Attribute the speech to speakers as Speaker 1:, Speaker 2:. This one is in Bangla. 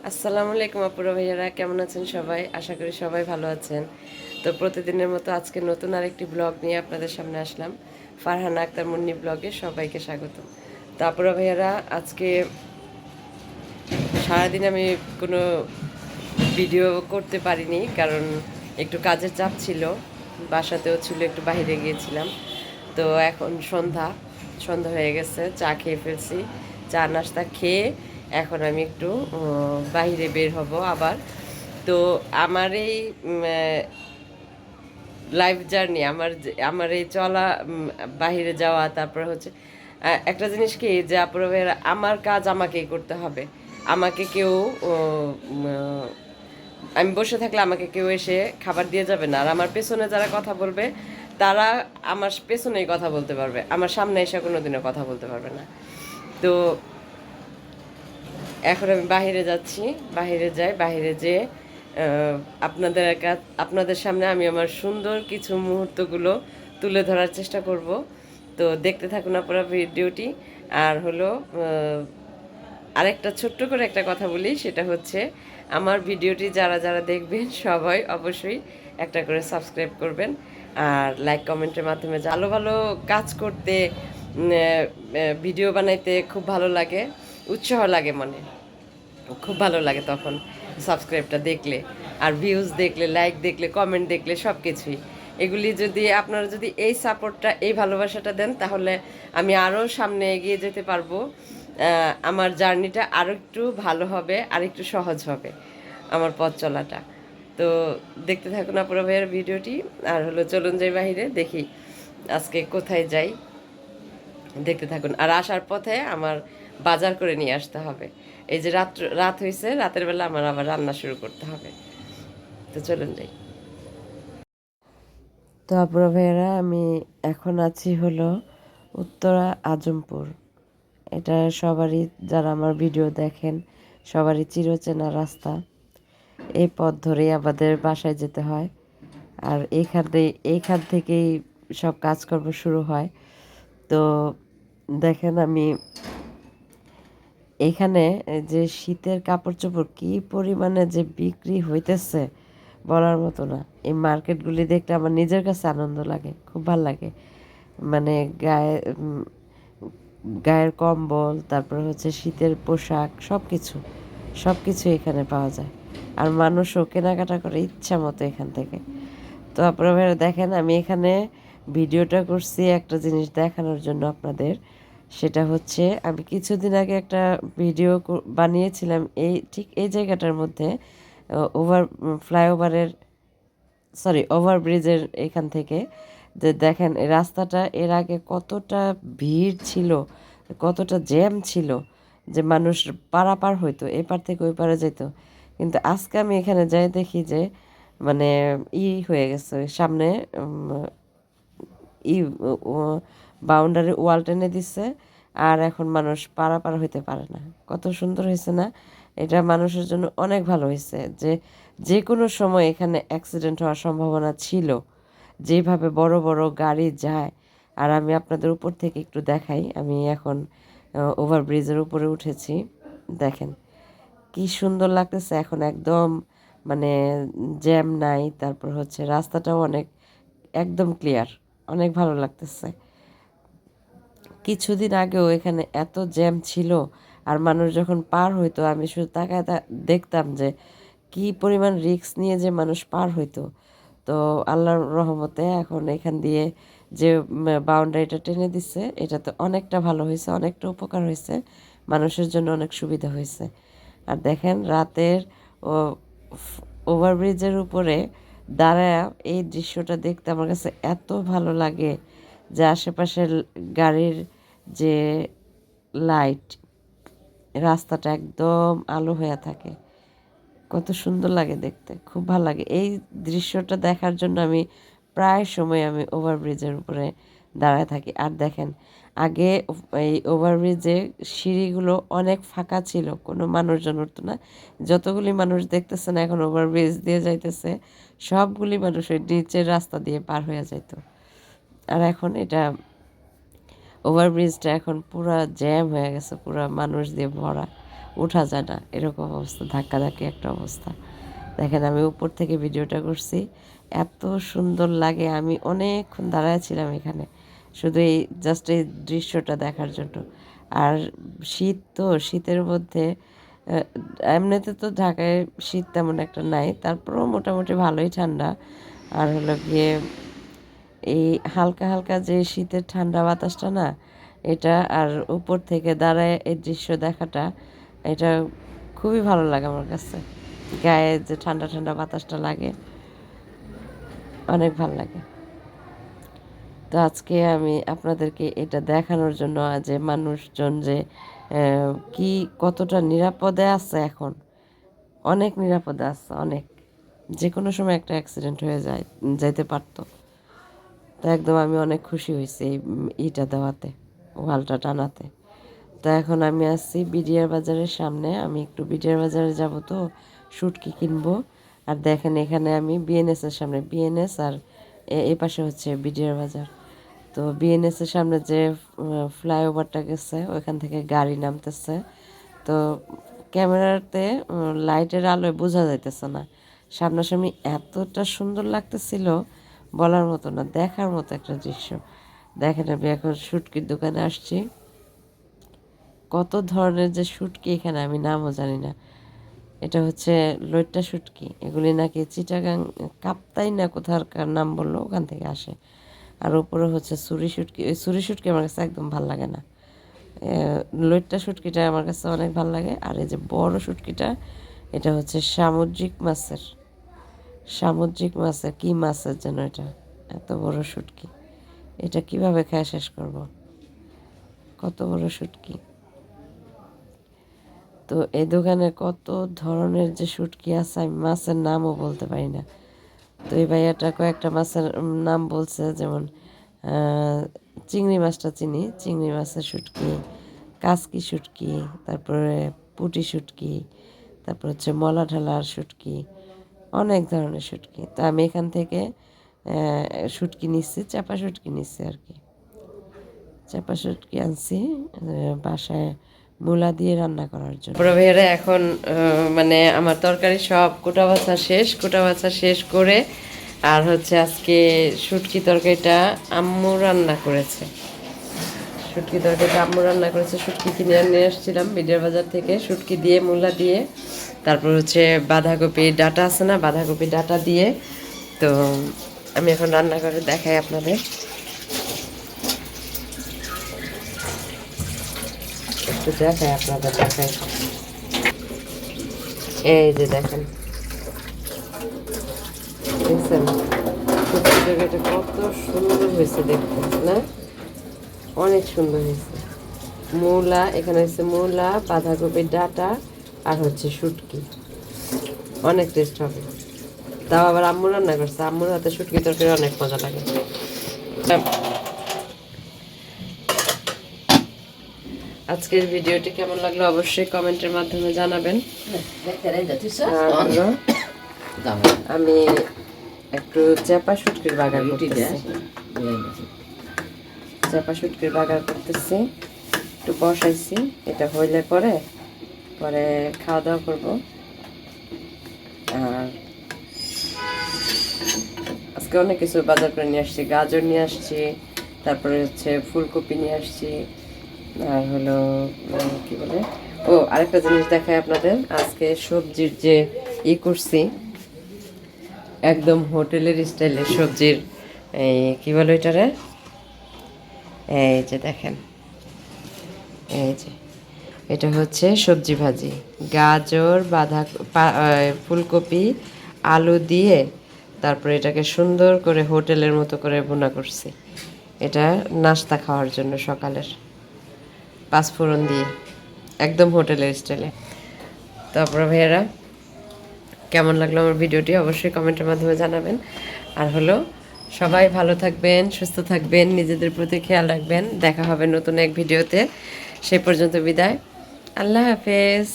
Speaker 1: আসসালামু আলাইকুম আপুরা ভাইয়ারা, কেমন আছেন সবাই? আশা করি সবাই ভালো আছেন। তো প্রতিদিনের মতো আজকে নতুন আরেকটি ব্লগ নিয়ে আপনাদের সামনে আসলাম। ফারহানা আক্তার মুন্নি ব্লগে সবাইকে স্বাগত। তো আপুরা ভাইয়ারা, আজকে সারাদিন আমি কোনো ভিডিও করতে পারিনি, কারণ একটু কাজের চাপ ছিল, বাসাতেও ছিল, একটু বাইরে গিয়েছিলাম। তো এখন সন্ধ্যা হয়ে গেছে, চা খেয়ে ফেলছি। চা নাস্তা খেয়ে এখন আমি একটু বাইরে বের হব আবার। তো আমার এই লাইফ জার্নি, আমার এই চলা, বাহিরে যাওয়া, তারপরে হচ্ছে একটা জিনিস কি, যে আপনার আমার কাজ আমাকেই করতে হবে। আমাকে কেউ উম, আমি বসে থাকলে আমাকে কেউ এসে খাবার দিয়ে যাবে না। আর আমার পেছনে যারা কথা বলবে, তারা আমার পেছনেই কথা বলতে পারবে, আমার সামনে এসে কোনোদিনও কথা বলতে পারবে না। তো এখন আমি বাহিরে যাচ্ছি, বাহিরে যেয়ে আপনাদের সামনে আমি আমার সুন্দর কিছু মুহূর্তগুলো তুলে ধরার চেষ্টা করব। তো দেখতে থাকুন আপনারা ভিডিওটি। আর হলো আরেকটা ছোট্ট করে একটা কথা বলি, সেটা হচ্ছে আমার ভিডিওটি যারা যারা দেখবেন সবাই অবশ্যই একটা করে সাবস্ক্রাইব করবেন। আর লাইক কমেন্টের মাধ্যমে ভালো ভালো কাজ করতে, ভিডিও বানাইতে খুব ভালো লাগে, উৎসাহ লাগে মনে, খুব ভালো লাগে তখন সাবস্ক্রাইবটা দেখলে, আর ভিউজ দেখলে, লাইক দেখলে, কমেন্ট দেখলে, সব কিছুই। এগুলি যদি আপনারা যদি এই সাপোর্টটা, এই ভালোবাসাটা দেন, তাহলে আমি আরও সামনে এগিয়ে যেতে পারবো। আমার জার্নিটা আরও একটু ভালো হবে, আর একটু সহজ হবে আমার পথ চলাটা। তো দেখতে থাকুন আপনারা ভাইয়ের ভিডিওটি। আর হলো চলুন যাই বাহিরে, দেখি আজকে কোথায় যাই, দেখতে থাকুন। আর আসার পথে আমার বাজার করে নিয়ে আসতে হবে। এই যে রাত হয়েছে, রাতের বেলা আমার আবার রান্না শুরু করতে হবে। তো চলুন যাই। তো আপুরা ভাইয়েরা, আমি এখন আছি হলো উত্তরা আজমপুর। এটা সবারই, যারা আমার ভিডিও দেখেন, সবারই চিরচেনা রাস্তা। এই পথ ধরেই আমাদের বাসায় যেতে হয়। আর এইখান থেকেই সব কাজকর্ম শুরু হয়। তো দেখেন, আমি এখানে যে শীতের কাপড় চোপড় কি পরিমাণে যে বিক্রি হইতেছে, বলার মতো না। এই মার্কেটগুলি দেখলে আমার নিজের কাছে আনন্দ লাগে, খুব ভাল লাগে। মানে গায়ের কম্বল, তারপর হচ্ছে শীতের পোশাক, সব কিছু এখানে পাওয়া যায়। আর মানুষও কেনাকাটা করে ইচ্ছা মতো এখান থেকে। তো আপনারা দেখেন, আমি এখানে ভিডিওটা করছি একটা জিনিস দেখানোর জন্য আপনাদের। সেটা হচ্ছে, আমি কিছুদিন আগে একটা ভিডিও বানিয়েছিলাম ঠিক এই জায়গাটার মধ্যে, ফ্লাইওভারের, সরি, ওভারব্রিজের এখান থেকে। যে দেখেন এই রাস্তাটা এর আগে কতটা ভিড় ছিল, কতটা জ্যাম ছিল, যে মানুষ পারাপার হইতো, এপার থেকে ওই পারে যেত। কিন্তু আজকে আমি এখানে যাই দেখি যে মানে হয়ে গেছে সামনে, ই বাউন্ডারি ওয়াল টেনে দিচ্ছে, আর এখন মানুষ পারাপার হইতে পারে না। কত সুন্দর হয়েছে না? এটা মানুষের জন্য অনেক ভালো হয়েছে, যে যে কোনো সময় এখানে অ্যাক্সিডেন্ট হওয়ার সম্ভাবনা ছিল, যেভাবে বড় বড় গাড়ি যায়। আর আমি আপনাদের উপর থেকে একটু দেখাই, আমি এখন ওভারব্রিজের উপরে উঠেছি। দেখেন কি সুন্দর লাগতেছে এখন, একদম মানে জ্যাম নাই, তারপর হচ্ছে রাস্তাটাও একদম ক্লিয়ার, অনেক ভালো লাগতেছে। কিছুদিন আগেও এখানে এত জ্যাম ছিল, আর মানুষ যখন পার হইতো, আমি শুধু তাকায় দেখতাম যে কি পরিমাণ রিস্ক নিয়ে যে মানুষ পার হইতো। তো আল্লাহর রহমতে এখন এখান দিয়ে যে বাউন্ডারিটা টেনে দিচ্ছে, এটাতে অনেকটা ভালো হয়েছে, অনেকটা উপকার হয়েছে, মানুষের জন্য অনেক সুবিধা হয়েছে। আর দেখেন রাতের ও ওভারব্রিজের উপরে দাঁড়ায় এই দৃশ্যটা দেখতে আমার কাছে এত ভালো লাগে, যে আশেপাশের গাড়ির যে লাইট, রাস্তাটা একদম আলো হয়ে থাকে, কত সুন্দর লাগে দেখতে, খুব ভালো লাগে। এই দৃশ্যটা দেখার জন্য আমি প্রায় সময় আমি ওভারব্রিজের উপরে দাঁড়ায় থাকি। আর দেখেন, আগে এই ওভারব্রিজে সিঁড়িগুলো অনেক ফাঁকা ছিল, কোনো মানুষজন উঠতো না। যতগুলি মানুষ দেখতেছেন এখন ওভারব্রিজ দিয়ে যাইতেছে, সবগুলি মানুষ ওই নিচের রাস্তা দিয়ে পার হয়ে যাইতো। আর এখন এটা ওভারব্রিজটা এখন পুরা জ্যাম হয়ে গেছে, পুরা মানুষ দিয়ে ভরা, ওঠা যায় না, এরকম অবস্থা, ধাক্কাধাক্কি একটা অবস্থা। দেখেন আমি উপর থেকে ভিডিওটা করছি, এত সুন্দর লাগে। আমি অনেকক্ষণ দাঁড়ায় ছিলাম এখানে শুধু এই জাস্ট এই দৃশ্যটা দেখার জন্য। আর শীত তো, শীতের মধ্যে এমনিতে তো ঢাকায় শীত তেমন একটা নাই, তারপরেও মোটামুটি ভালোই ঠান্ডা। আর হলো গিয়ে এই হালকা হালকা যে শীতের ঠান্ডা বাতাসটা না, এটা আর উপর থেকে দাঁড়ায় এই দৃশ্য দেখাটা, এটা খুবই ভালো লাগে আমার কাছে। গায়ে যে ঠান্ডা ঠান্ডা বাতাসটা লাগে, অনেক ভালো লাগে। তো আজকে আমি আপনাদেরকে এটা দেখানোর জন্য যে মানুষজন যে কি কতটা নিরাপদে আছে এখন, অনেক নিরাপদে আছে, অনেক। যে কোনো সময় একটা অ্যাক্সিডেন্ট হয়ে যাইতে পারতো। তো একদম আমি অনেক খুশি হয়েছি এই ইটা দেওয়াতে, ওয়ালটা টানাতে। তো এখন আমি আসছি বিডিআর বাজারের সামনে। আমি একটু বিডিআর বাজারে যাব, তো শুটকি কিনবো। আর দেখেন এখানে আমি বিএনএসের সামনে, বিএনএস আর এই পাশে হচ্ছে বিডিআর বাজার। তো বিএনএসের সামনে যে ফ্লাইওভারটা গেছে, ওইখান থেকে গাড়ি নামতেছে। তো ক্যামেরাতে লাইটের আলোয় বোঝা যাইতেছে না, সামনাসামনি এতটা সুন্দর লাগতেছিল বলার মতো না, দেখার মতো একটা দৃশ্য। দেখেন আমি এখন শুটকির দোকানে আসছি। কত ধরনের যে শুটকি এখানে, আমি নামও জানি না। এটা হচ্ছে লইট্টা শুটকি, এগুলি নাকি চিটাগাং কাপ্তাই না কোথাকার নাম বললো, ওখান থেকে আসে। আর উপরে হচ্ছে ছুরি শুটকি। ওই ছুরি শুটকি আমার কাছে একদম ভাল লাগে না, লইট্টা শুটকিটা আমার কাছে অনেক ভাল লাগে। আর এই যে বড় শুটকিটা, এটা হচ্ছে সামুদ্রিক মাছের কি মাছের যেন, এটা এত বড় শুটকি, এটা কিভাবে খেয়ে শেষ করব, কত বড় শুটকি। তো এই দোকানে কত ধরনের যে শুটকি আছে, আমি মাছের নামও বলতে পারি না। তো এই ভাইয়াটা কয়েকটা মাছের নাম বলছে, যেমন চিংড়ি মাছটা চিনি, চিংড়ি মাছের শুটকি, কাসকি শুটকি, তারপরে পুঁটি শুটকি, তারপর হচ্ছে মলা ঢালার শুটকি, অনেক ধরনের শুটকি। তো আমি এখান থেকে শুটকি নিচ্ছি, চাপা শুটকি নিচ্ছি আর কি। চাপা শুটকি আনছি বাসায় মূলা দিয়ে রান্না করার জন্য। বড় ভাইয়ারা এখন মানে আমার তরকারি সব কোটা বাছা শেষ করে, আর হচ্ছে আজকে শুটকি তরকারিটা আম্মু রান্না করেছে। শুটকি কিনে নিয়ে আসছিলাম বিডিআর বাজার থেকে, শুটকি দিয়ে মূলা দিয়ে, তারপর হচ্ছে বাঁধাকপি ডাঁটা আছে না, বাঁধাকপি ডাঁটা দিয়ে। তো আমি এখন রান্না করে দেখাই আপনাদের, একটু দেখাই আপনাদের, এই যে দেখেন, দেখছেন শুটকি তরকারিটা কত সুন্দর হয়েছে দেখতে না, অনেক সুন্দর হয়েছে। মূলা, এখানে হচ্ছে মূলা, বাঁধাকপির ডাঁটা আর হচ্ছে শুটকি, অনেক টেস্ট হবে। তাও আবার আম্মু রান্না করছে, আম্মুর হাতে শুটকি তরকারি অনেক মজা লাগে। আজকের ভিডিওটি কেমন লাগলো অবশ্যই কমেন্টের মাধ্যমে জানাবেন। আমি একটু চাপা শুটকির বাগার করতেছি, একটু বসাইছি, এটা হইলে পরে খাওয়া দাওয়া করবো। আর আজকে অনেক কিছু বাজার করে নিয়ে আসছি, গাজর নিয়ে আসছি, তারপরে হচ্ছে ফুলকপি নিয়ে আসছি, আর হলো কি বলে, ও আরেকটা জিনিস দেখাই আপনাদের। আজকে সবজির যে করছি, একদম হোটেলের স্টাইলে সবজির, এই কি বলে এটারে, এই যে দেখেন, এই যে এটা হচ্ছে সবজি ভাজি, গাজর, ফুলকপি, আলু দিয়ে, তারপরে এটাকে সুন্দর করে হোটেলের মতো করে ভুনা করছি। এটা নাস্তা খাওয়ার জন্য সকালের, পাঁচফোড়ন দিয়ে, একদম হোটেলের স্টাইলে। তারপরে ভাইয়েরা কেমন লাগলো আমার ভিডিওটি অবশ্যই কমেন্টের মাধ্যমে জানাবেন। আর হলো সবাই ভালো থাকবেন, সুস্থ থাকবেন, নিজেদের প্রতি খেয়াল রাখবেন। দেখা হবে নতুন এক ভিডিওতে, সেই পর্যন্ত বিদায়, আল্লাহ হাফেজ।